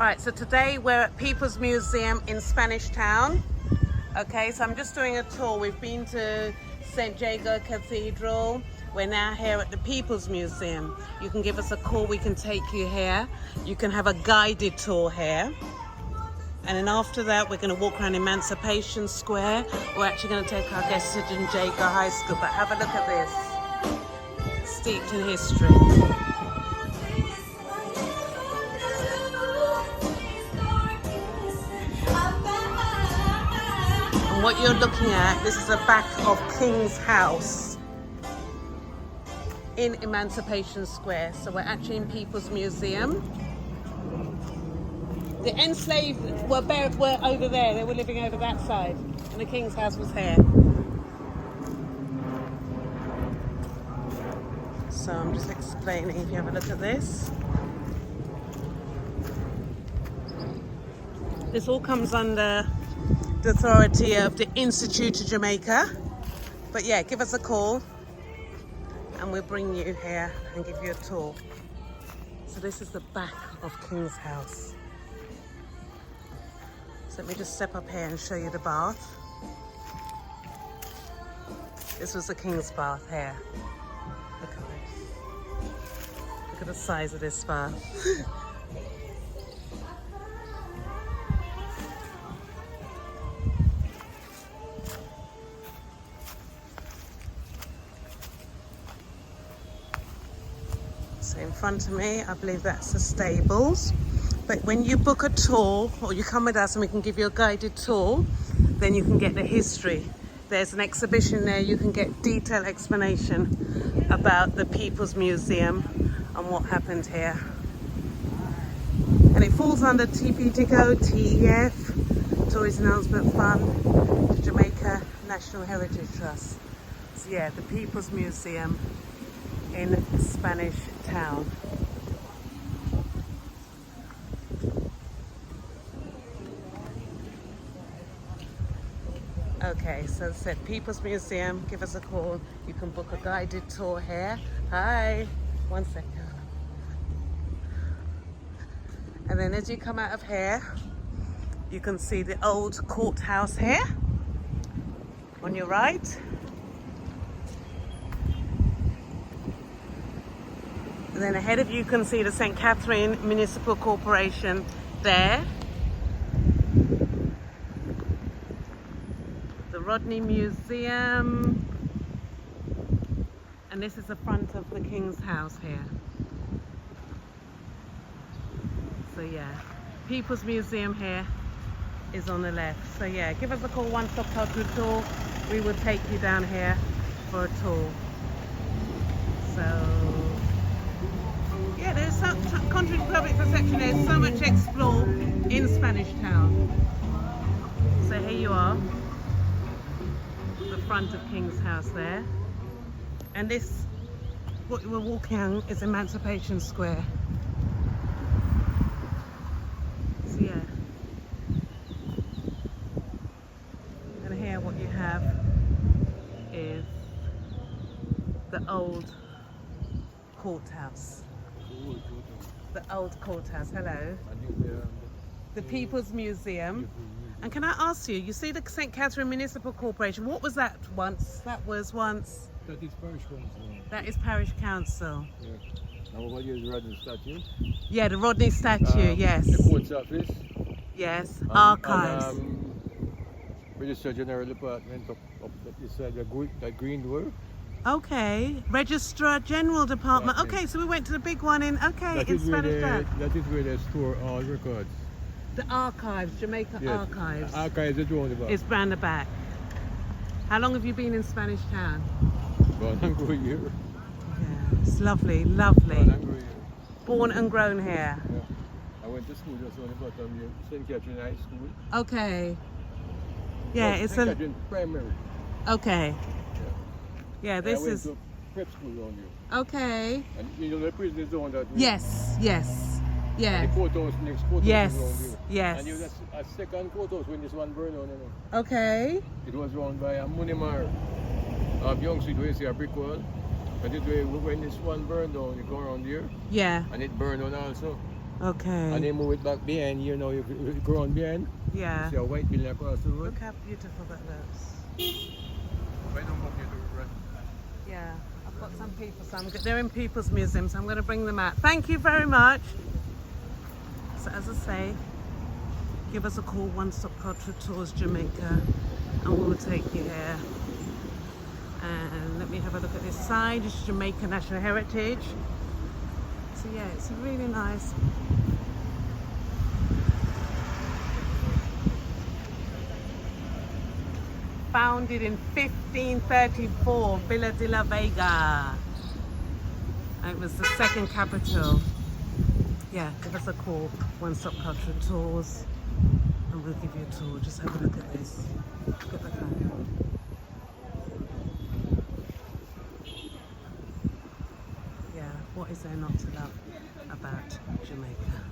All right, so today we're at People's Museum in Spanish Town. Okay, so I'm just doing a tour. We've been to St.Jago Cathedral. We're now here at the People's Museum. You can give us a call, we can take you here. You can have a guided tour here. And then after that, we're going to walk around Emancipation Square. We're actually going to take our guests to St.Jago High School, but have a look at this. Steeped in history. What you're looking at, this is the back of King's House in Emancipation Square. So we're actually in People's Museum. The enslaved were over there. They were living over that side, and the King's House was here. So I'm just explaining. If you have a look at this, this all comes under the authority of the Institute of Jamaica. But yeah, give us a call and we'll bring you here and give you a tour. So this is the back of King's House. So let me just step up here and show you the bath. This was the King's bath here. Look at this. Look at the size of this bath. So in front of me, I believe that's the stables. But when you book a tour, or you come with us and we can give you a guided tour, then you can get the history. There's an exhibition there, you can get detailed explanation about the People's Museum and what happened here. And it falls under TPDCO, TEF, Tourist Announcement Fund, the Jamaica National Heritage Trust. So yeah, the People's Museum in Spanish Town. Okay, so as I said, People's Museum, give us a call. You can book a guided tour here. Hi, 1 second. And then as you come out of here, you can see the old courthouse here on your right. And then ahead of you can see the St. Catherine Municipal Corporation there. The Rodney Museum. And this is the front of the King's House here. So yeah, People's Museum here is on the left. So yeah, give us a call, Onestop Cultural Tours. We will take you down here for a tour. So yeah, there's so, contrary to public perception, there's so much to explore in Spanish Town. So here you are, the front of King's House there. And this, what we're walking on, is Emancipation Square. So yeah. And here what you have is the old courthouse. The old courthouse, hello. The People's Museum. And can I ask you, you see the St. Catherine Municipal Corporation, what was that once? That was once? That is Parish Council. That is Parish Council. Yeah. And what is the Rodney statue? Yeah, the Rodney statue, yes. The Courts Office. Yes, archives. And, Registrar General Department up beside the green door. Okay, Registrar General Department. Okay, so we went to the big one in, okay, in Spanish Town. That is where they store all records. The archives, Jamaica Yes. Archives. Archives is round the back. It's round the back. How long have you been in Spanish Town? Born and grew here. Yeah, it's lovely, lovely. Born and grew here. Born and grown here. Yeah. I went to school just on the bottom here, St. Catherine High School. Okay. Yeah, No, it's St. a... Catherine Primary. Okay. Yeah. Yeah, this I went is... to prep school down here. Okay. And you know the prison is the one that... Yes, yes, yeah. The courthouse, next courthouse Yes, is around here. yes. And you was a second courthouse when this one burned down, you know. Okay. It was run by a Municipal of Young Street, where you see a brick wall. But it, when this one burned down, you go around here, Yeah. and it burned down also. Okay. And they move it back behind, you know, you go on behind. Yeah. See a white building across the road. Look how beautiful that looks. Why don't walk you to the rest? Yeah, I've got some people, they're in People's Museum, so I'm going to bring them out. Thank you very much. So as I say, give us a call, Onestop Cultural Tours Jamaica, and we'll take you here. And let me have a look at this side. It's Jamaica National Heritage. So yeah, it's really nice. Founded in 1534, Villa de la Vaga. It was the second capital. Yeah, give us a call, Onestop Cultural Tours, and we'll give you a tour. Just have a look at this. Look at the flag. Yeah, what is there not to love about Jamaica?